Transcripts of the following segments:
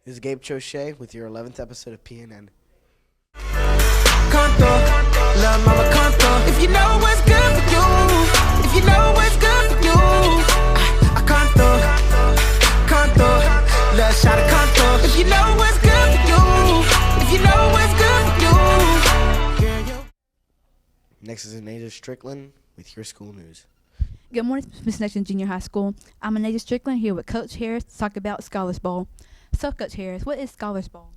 This is Gabe Chochet with your 11th episode of PNN. Canto, la mama canto. If you know what's good for you, if you know what's good for you, I canto, la shot of canto. If you know what's good for you, if you know what's good for you. Next is Anita Strickland with your school news. Good morning, Miss Nixon Junior High School. I'm Anita Strickland here with Coach Harris to talk about Scholars Bowl. So, Coach Harris, what is Scholars Bowl?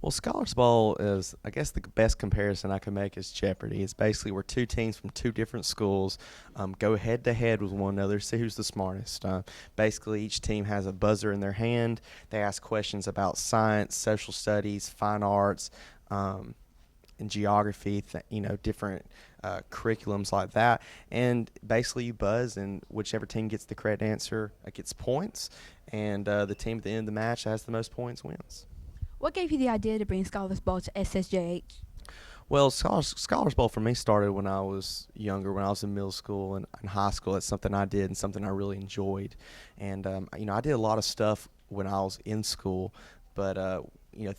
Well, Scholars Bowl is, I guess, the best comparison I can make is Jeopardy. It's basically where two teams from two different schools go head-to-head with one another, see who's the smartest. Basically, each team has a buzzer in their hand. They ask questions about science, social studies, fine arts, and geography, different curriculums like that. And basically, you buzz, and whichever team gets the correct answer gets points. And the team at the end of the match that has the most points wins. What gave you the idea to bring Scholars Bowl to SSJH? Well, Scholars Bowl for me started when I was younger, when I was in middle school and high school. It's something I did and something I really enjoyed. And, I did a lot of stuff when I was in school, but,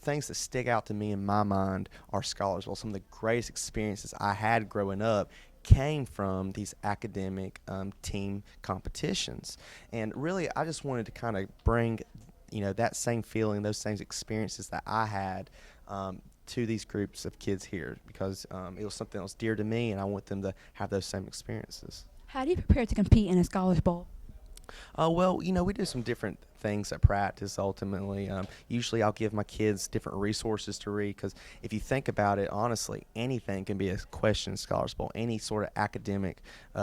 things that stick out to me in my mind are Scholars Bowl. Some of the greatest experiences I had growing up came from these academic team competitions. And really, I just wanted to kind of bring that same feeling, those same experiences that I had to these groups of kids here because it was something that was dear to me, and I want them to have those same experiences. How do you prepare to compete in a Scholars Bowl? We do some different things at practice ultimately. Usually I'll give my kids different resources to read because if you think about it, honestly, anything can be a question in Scholars Bowl, any sort of academic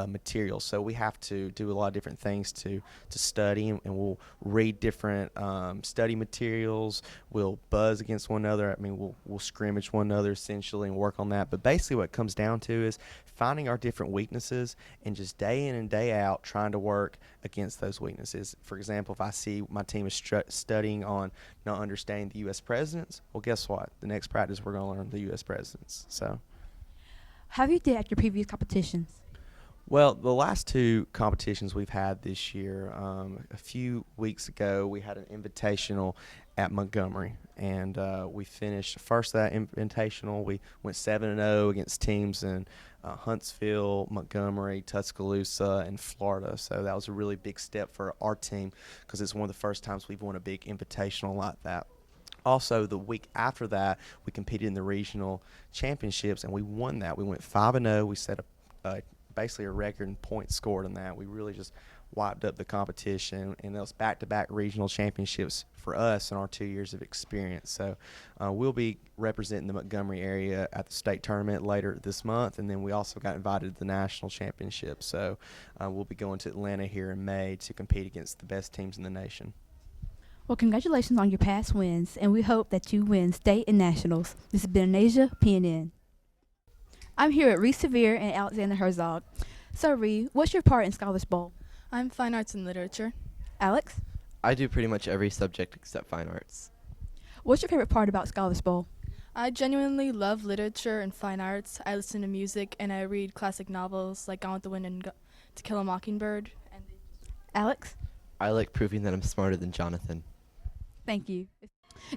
material. So we have to do a lot of different things to study, and we'll read different study materials. We'll buzz against one another. We'll scrimmage one another essentially and work on that. But basically what it comes down to is finding our different weaknesses and just day in and day out trying to work against those weaknesses. For example, if I see my team is studying on not understanding the U.S. presidents, well, guess what? The next practice we're going to learn the U.S. presidents. So, how have you did at your previous competitions? Well, the last two competitions we've had this year, a few weeks ago, we had an invitational at Montgomery, and we finished first that invitational. We went 7-0 against teams in Huntsville, Montgomery, Tuscaloosa, and Florida. So that was a really big step for our team because it's one of the first times we've won a big invitational like that. Also, the week after that, we competed in the regional championships, and we won that. We went 5-0. We set basically a record in points scored in that. We really just wiped up the competition, and those back-to-back regional championships for us in our 2 years of experience. So we'll be representing the Montgomery area at the state tournament later this month, and then we also got invited to the national championship. So we'll be going to Atlanta here in May to compete against the best teams in the nation. Well, congratulations on your past wins, and we hope that you win state and nationals. This has been Asia, PNN. I'm here with Reese Severe and Alexander Herzog. So, Ree, what's your part in Scholars Bowl? I'm Fine Arts and Literature. Alex? I do pretty much every subject except fine arts. What's your favorite part about Scholars Bowl? I genuinely love literature and fine arts. I listen to music and I read classic novels like Gone with the Wind and To Kill a Mockingbird. Alex? I like proving that I'm smarter than Jonathan. Thank you.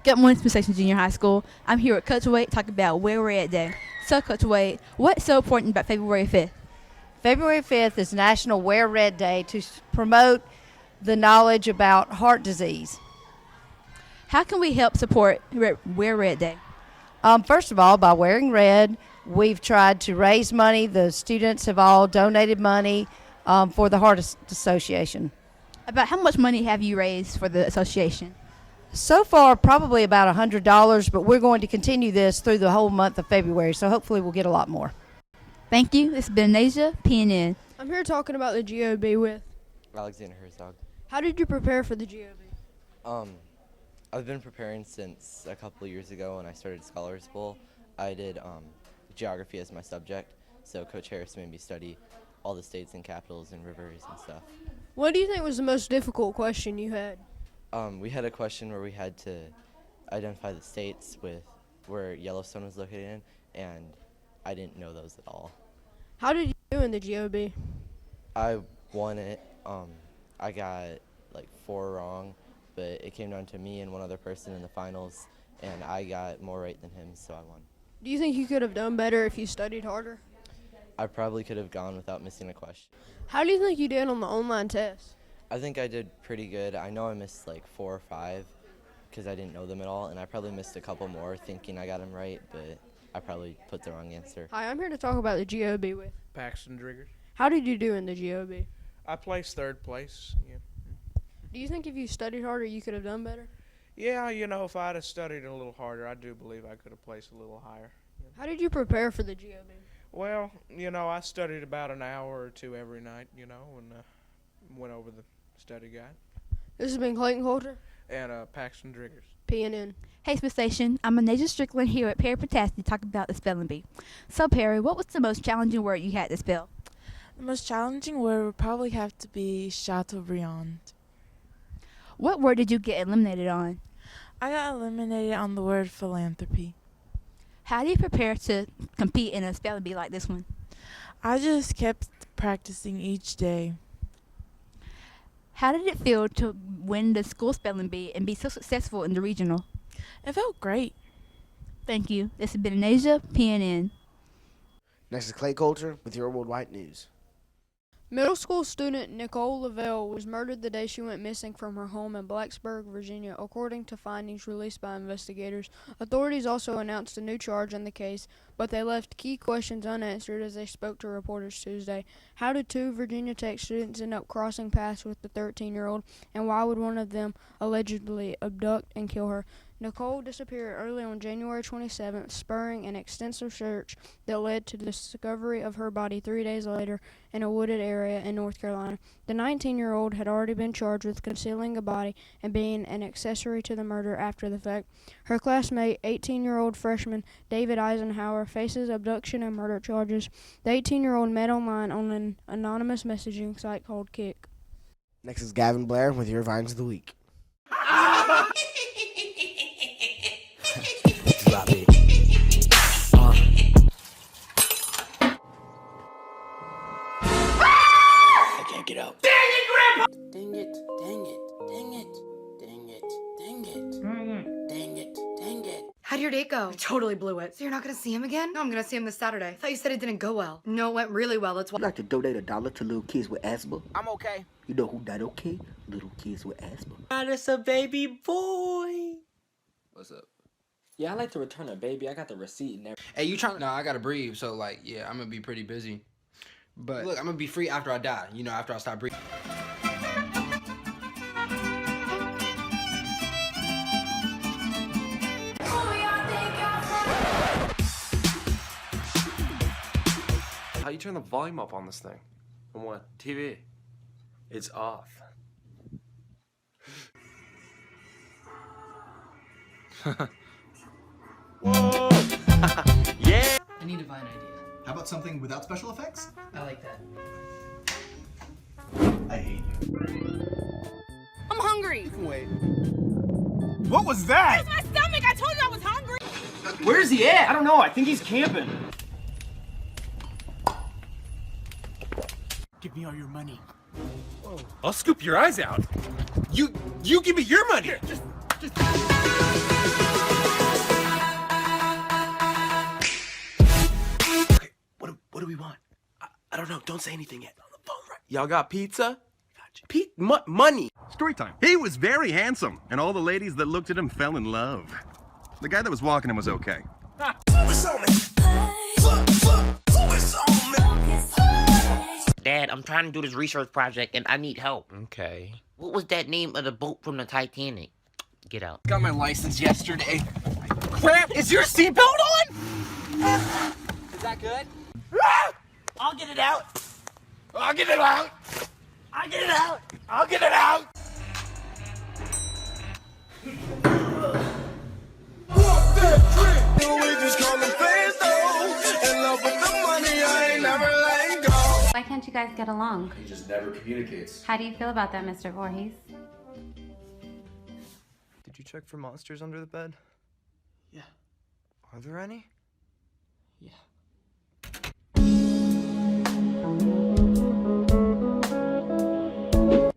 Good morning, Smith Station Junior High School. I'm here with Coach Wade talking about Where We're At Day. So, Coach Wade, what's so important about February 5th? February 5th is National Wear Red Day to promote the knowledge about heart disease. How can we help support Wear Red Day? First of all, by wearing red, we've tried to raise money. The students have all donated money for the Heart Association. About how much money have you raised for the association? So far, probably about $100, but we're going to continue this through the whole month of February, so hopefully we'll get a lot more. Thank you. This has been Asia, PNN. I'm here talking about the GOB with Alexander Herzog. How did you prepare for the GOB? I've been preparing since a couple of years ago when I started Scholars Bowl. I did geography as my subject, so Coach Harris made me study all the states and capitals and rivers and stuff. What do you think was the most difficult question you had? We had a question where we had to identify the states with where Yellowstone was located in, and I didn't know those at all. How did you do in the GOB? I won it. I got like 4 wrong, but it came down to me and one other person in the finals, and I got more right than him, so I won. Do you think you could have done better if you studied harder? I probably could have gone without missing a question. How do you think you did on the online test? I think I did pretty good. I know I missed like 4 or 5 because I didn't know them at all, and I probably missed a couple more thinking I got them right, but I probably put the wrong answer. Hi, I'm here to talk about the GOB with Paxton Driggers. How did you do in the GOB? I placed third place. Yeah. Do you think if you studied harder, you could have done better? Yeah, if I'd have studied a little harder, I do believe I could have placed a little higher. How did you prepare for the GOB? Well, I studied about an hour or 2 every night, and went over the study guide. This has been Clayton Coulter, And Paxton Driggers. PNN. Hey, Smith Station. I'm Anasia Strickland here at Perry Potassi talking about the spelling bee. So, Perry, what was the most challenging word you had to spell? The most challenging word would probably have to be Chateaubriand. What word did you get eliminated on? I got eliminated on the word philanthropy. How do you prepare to compete in a spelling bee like this one? I just kept practicing each day. How did it feel to win the school spelling bee and be so successful in the regional? It felt great. Thank you. This has been Anasia, PNN. Next is Clay Coulter with your worldwide news. Middle school student Nicole Lavelle was murdered the day she went missing from her home in Blacksburg, Virginia, according to findings released by investigators. Authorities also announced a new charge in the case, but they left key questions unanswered as they spoke to reporters Tuesday. How did 2 Virginia Tech students end up crossing paths with the 13-year-old, and why would one of them allegedly abduct and kill her? Nicole disappeared early on January 27th, spurring an extensive search that led to the discovery of her body 3 days later in a wooded area in North Carolina. The 19-year-old had already been charged with concealing a body and being an accessory to the murder after the fact. Her classmate, 18-year-old freshman David Eisenhower, faces abduction and murder charges. The 18-year-old met online on an anonymous messaging site called Kik. Next is Gavin Blair with your Vines of the Week. Drop it. I can't get out. Dang it, Grandpa! Dang it, dang it, dang it, dang it, dang it, dang it, dang it. How'd your date go? I totally blew it. So you're not gonna see him again? No, I'm gonna see him this Saturday. I thought you said it didn't go well. No, it went really well. That's why. I'd like to donate $1 to little kids with asthma. I'm okay. You know who not okay? Little kids with asthma. That's a baby boy. What's up? Yeah, I like to return a baby. I got the receipt and everything. Hey, you trying to... No, I gotta breathe, so, yeah, I'm gonna be pretty busy. But, look, I'm gonna be free after I die, after I stop breathing. How you turn the volume up on this thing? On what? TV. It's off. Whoa! Yeah! I need to find an idea. How about something without special effects? I like that. I hate you. I'm hungry. You can wait. What was that? Where's my stomach? I told you I was hungry. Where's he at? I don't know. I think he's camping. Give me all your money. Whoa. I'll scoop your eyes out. You give me your money. Here, just... Okay, what do we want? I don't know. Don't say anything yet. On the phone, right? Y'all got pizza? Gotcha. Money. Story time. He was very handsome, and all the ladies that looked at him fell in love. The guy that was walking him was okay. Dad, I'm trying to do this research project and I need help. Okay. What was that name of the boat from the Titanic? Get out. Got my license yesterday. Crap! Is your seatbelt on? Is that good? I'll get it out. I'll get it out. I'll get it out. I'll get it out. Walk that trick. We just call them fans though. In love with the money, I ain't never letting go. Why can't you guys get along? He just never communicates. How do you feel about that, Mr. Voorhees? Did you check for monsters under the bed? Yeah. Are there any? Yeah.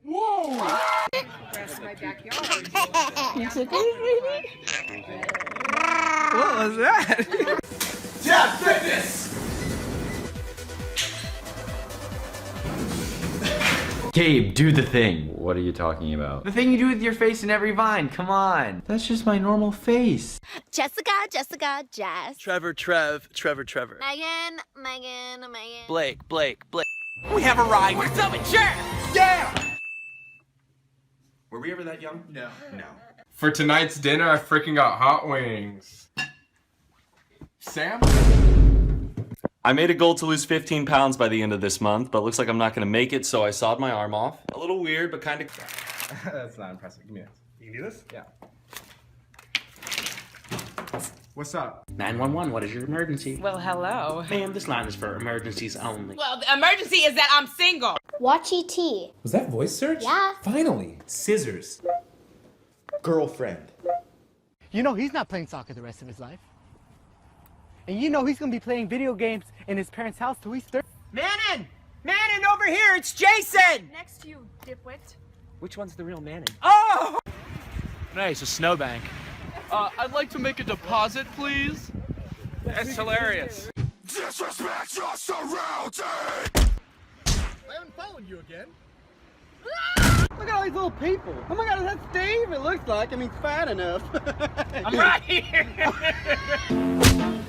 Whoa! grass in my backyard. What was that? Jeff Fitness! Gabe, do the thing. What are you talking about? The thing you do with your face in every Vine, come on. That's just my normal face. Jessica, Jess. Trevor, Trevor. Megan. Blake. We have arrived. We're coming, Jeff! Yeah! Were we ever that young? No. For tonight's dinner, I freaking got hot wings. Sam? I made a goal to lose 15 pounds by the end of this month, but looks like I'm not gonna make it, so I sawed my arm off. A little weird, but kind of... That's not impressive. Give me this. You can do this? Yeah. What's up? 911, what is your emergency? Well, hello. Ma'am, this line is for emergencies only. Well, the emergency is that I'm single. Watch ET. Was that voice search? Yeah. Finally. Scissors. Girlfriend. You know he's not playing soccer the rest of his life. And you know he's gonna be playing video games in his parents' house till he's 30. Mannon, over here, it's Jason! Next to you, dipwit. Which one's the real Manning? Oh! Nice, a snowbank. I'd like to make a deposit, please. That's hilarious. Disrespect your surroundings! I haven't followed you again. Look at all these little people. Oh my god, is that Steve? It looks like. I mean, fat enough. I'm right here.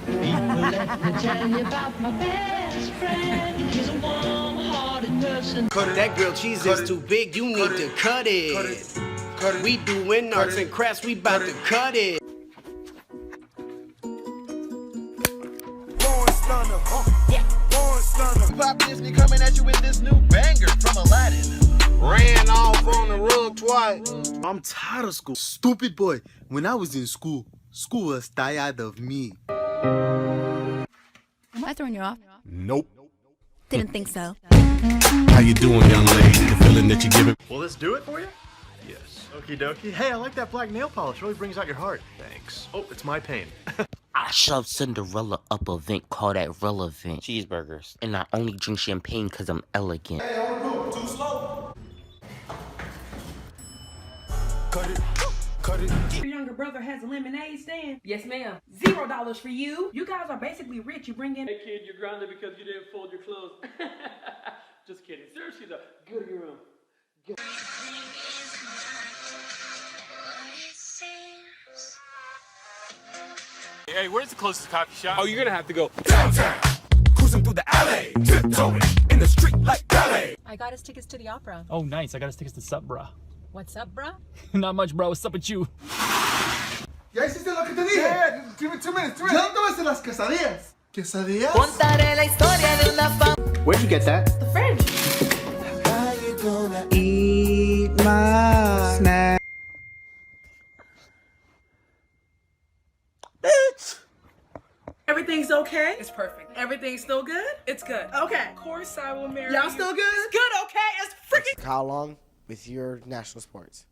Let me tell you about my best friend. He's a warm-hearted person. That grilled cheese is too big, you need to cut it. We doing arts and crafts, we bout to cut it. Born stunner, born stunner. Pop Disney coming at you with this new banger from Aladdin. Ran off on the rug twice. I'm tired of school. Stupid boy. When I was in school, school was tired of me. Am I throwing you off? Nope. Didn't think so. How you doing, young lady? The feeling that you give it. Will this do it for you? Yes. Okie dokie. Hey, I like that black nail polish. Really brings out your heart. Thanks. Oh, it's my pain. I shoved Cinderella up a vent, call that relevant. Cheeseburgers. And I only drink champagne cause I'm elegant. Hey, on the roof, too slow. Cut it. Your younger brother has a lemonade stand? Yes, ma'am. $0 for you. You guys are basically rich. You bring in. Hey kid, you're grounded because you didn't fold your clothes. Just kidding. Seriously though, go to your room. Go. Hey, where's the closest coffee shop? Oh, you're gonna have to go downtown. Cruising through the alley. Tiptoeing in the street like ballet. I got us tickets to the opera. Oh, nice. I got us tickets to Sup, bruh. What's up, bruh? Not much, bro. What's up with you? ¿Ya hiciste lo que te dije? Yeah, give me 2 minutes. ¿Ya no tomaste las quesadillas? ¿Quesadillas? Contaré la historia de una Where'd you get that? The fridge. How you gonna eat my snack? Bitch! Everything's okay? It's perfect. Everything's still good? It's good. Okay. Of course I will marry you. Y'all still good? It's good, okay? It's freaking Kyle Long with your national sports.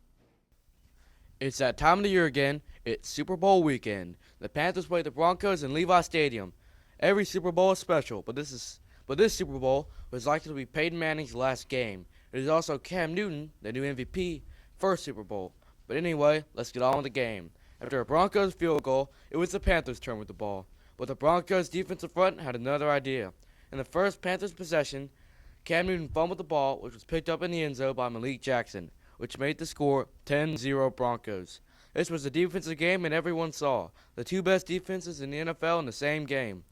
It's that time of the year again. It's Super Bowl weekend. The Panthers play the Broncos in Levi Stadium. Every Super Bowl is special, but this Super Bowl was likely to be Peyton Manning's last game. It is also Cam Newton, the new MVP, first Super Bowl. But anyway, let's get on with the game. After a Broncos field goal, it was the Panthers' turn with the ball. But the Broncos' defensive front had another idea. In the first Panthers possession, Cam Newton fumbled the ball, which was picked up in the end zone by Malik Jackson, which made the score 10-0 Broncos. This was a defensive game, and everyone saw the two best defenses in the NFL in the same game.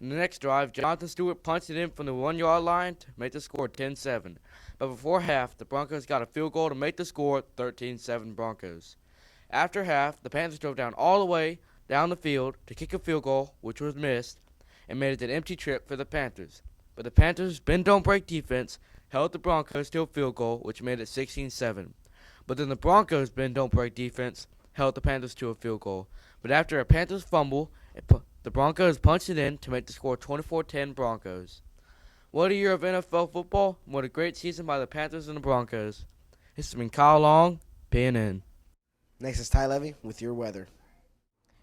In the next drive, Jonathan Stewart punched it in from the 1-yard line to make the score 10-7. But before half, the Broncos got a field goal to make the score 13-7 Broncos. After half, the Panthers drove down all the way down the field to kick a field goal, which was missed, and made it an empty trip for the Panthers. But the Panthers' bend-don't-break defense held the Broncos to a field goal, which made it 16-7. But then the Broncos' bend-don't-break defense held the Panthers to a field goal. But after a Panthers fumble, the Broncos punched it in to make the score 24-10 Broncos. What a year of NFL football. What a great season by the Panthers and the Broncos. This has been Kyle Long, PNN. Next is Ty Levy with your weather.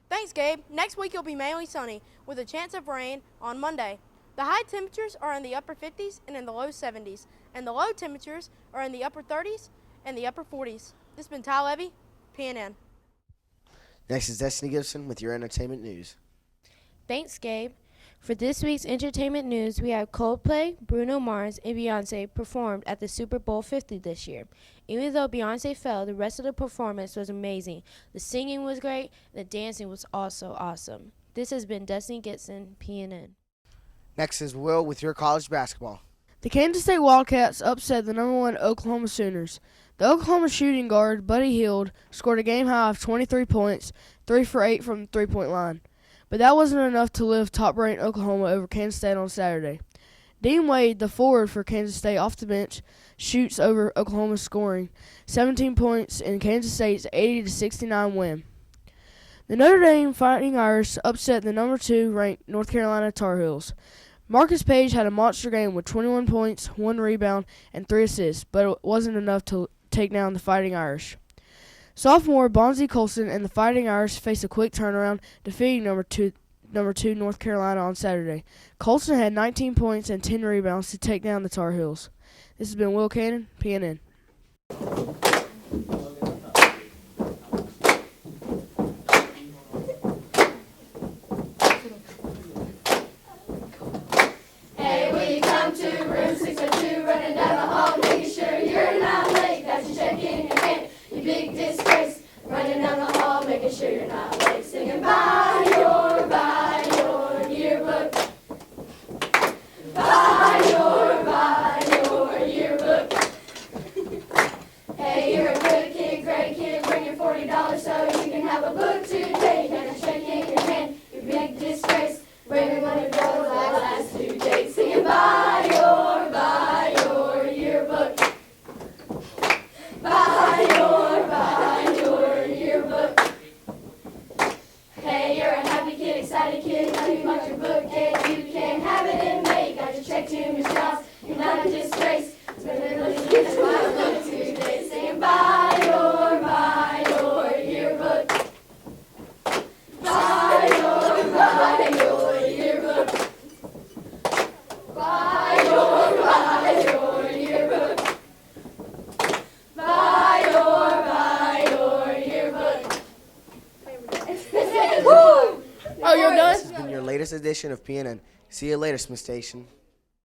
Thanks, Gabe. Next week it'll be mainly sunny with a chance of rain on Monday. The high temperatures are in the upper 50s and in the low 70s, and the low temperatures are in the upper 30s and the upper 40s. This has been Ty Levy, PNN. Next is Destiny Gibson with your entertainment news. Thanks, Gabe. For this week's entertainment news, we have Coldplay, Bruno Mars, and Beyonce performed at the Super Bowl 50 this year. Even though Beyonce fell, the rest of the performance was amazing. The singing was great, and the dancing was also awesome. This has been Destiny Gibson, PNN. Next is Will with your college basketball. The Kansas State Wildcats upset the #1 Oklahoma Sooners. The Oklahoma shooting guard, Buddy Hield, scored a game-high of 23 points, 3 for 8 from the three-point line. But that wasn't enough to lift top-ranked Oklahoma over Kansas State on Saturday. Dean Wade, the forward for Kansas State off the bench, shoots over Oklahoma's scoring 17 points in Kansas State's 80-69 win. The Notre Dame Fighting Irish upset the #2 ranked North Carolina Tar Heels. Marcus Page had a monster game with 21 points, 1 rebound, and 3 assists, but it wasn't enough to take down the Fighting Irish. Sophomore Bonzie Colson and the Fighting Irish face a quick turnaround, defeating number two North Carolina on Saturday. Colson had 19 points and 10 rebounds to take down the Tar Heels. This has been Will Cannon, PNN. Hey, we come to room 602, running down the hall, making sure you're not late. That you check in your hand, you big disgrace. Running down the hall, making sure you're not late. Singing buy your yearbook. Buy your yearbook. Hey, you're a good kid, great kid. Bring your $40 so you can have a book to take. And a check in your hand, you big disgrace. Bring one of those that last due date. Singing buy your yearbook. Buy your yearbook. Hey, you're a happy kid, excited kid. Now you want your book, and you can have it in May. Got your check to Miss Ross. You're not a disgrace. Spending money to get my book today. Singing buy your yearbook. Buy your yearbook. Buy your yearbook. Buy your yearbook. Oh, you're done? This has been your latest edition of PNN. See you later, Smith Station.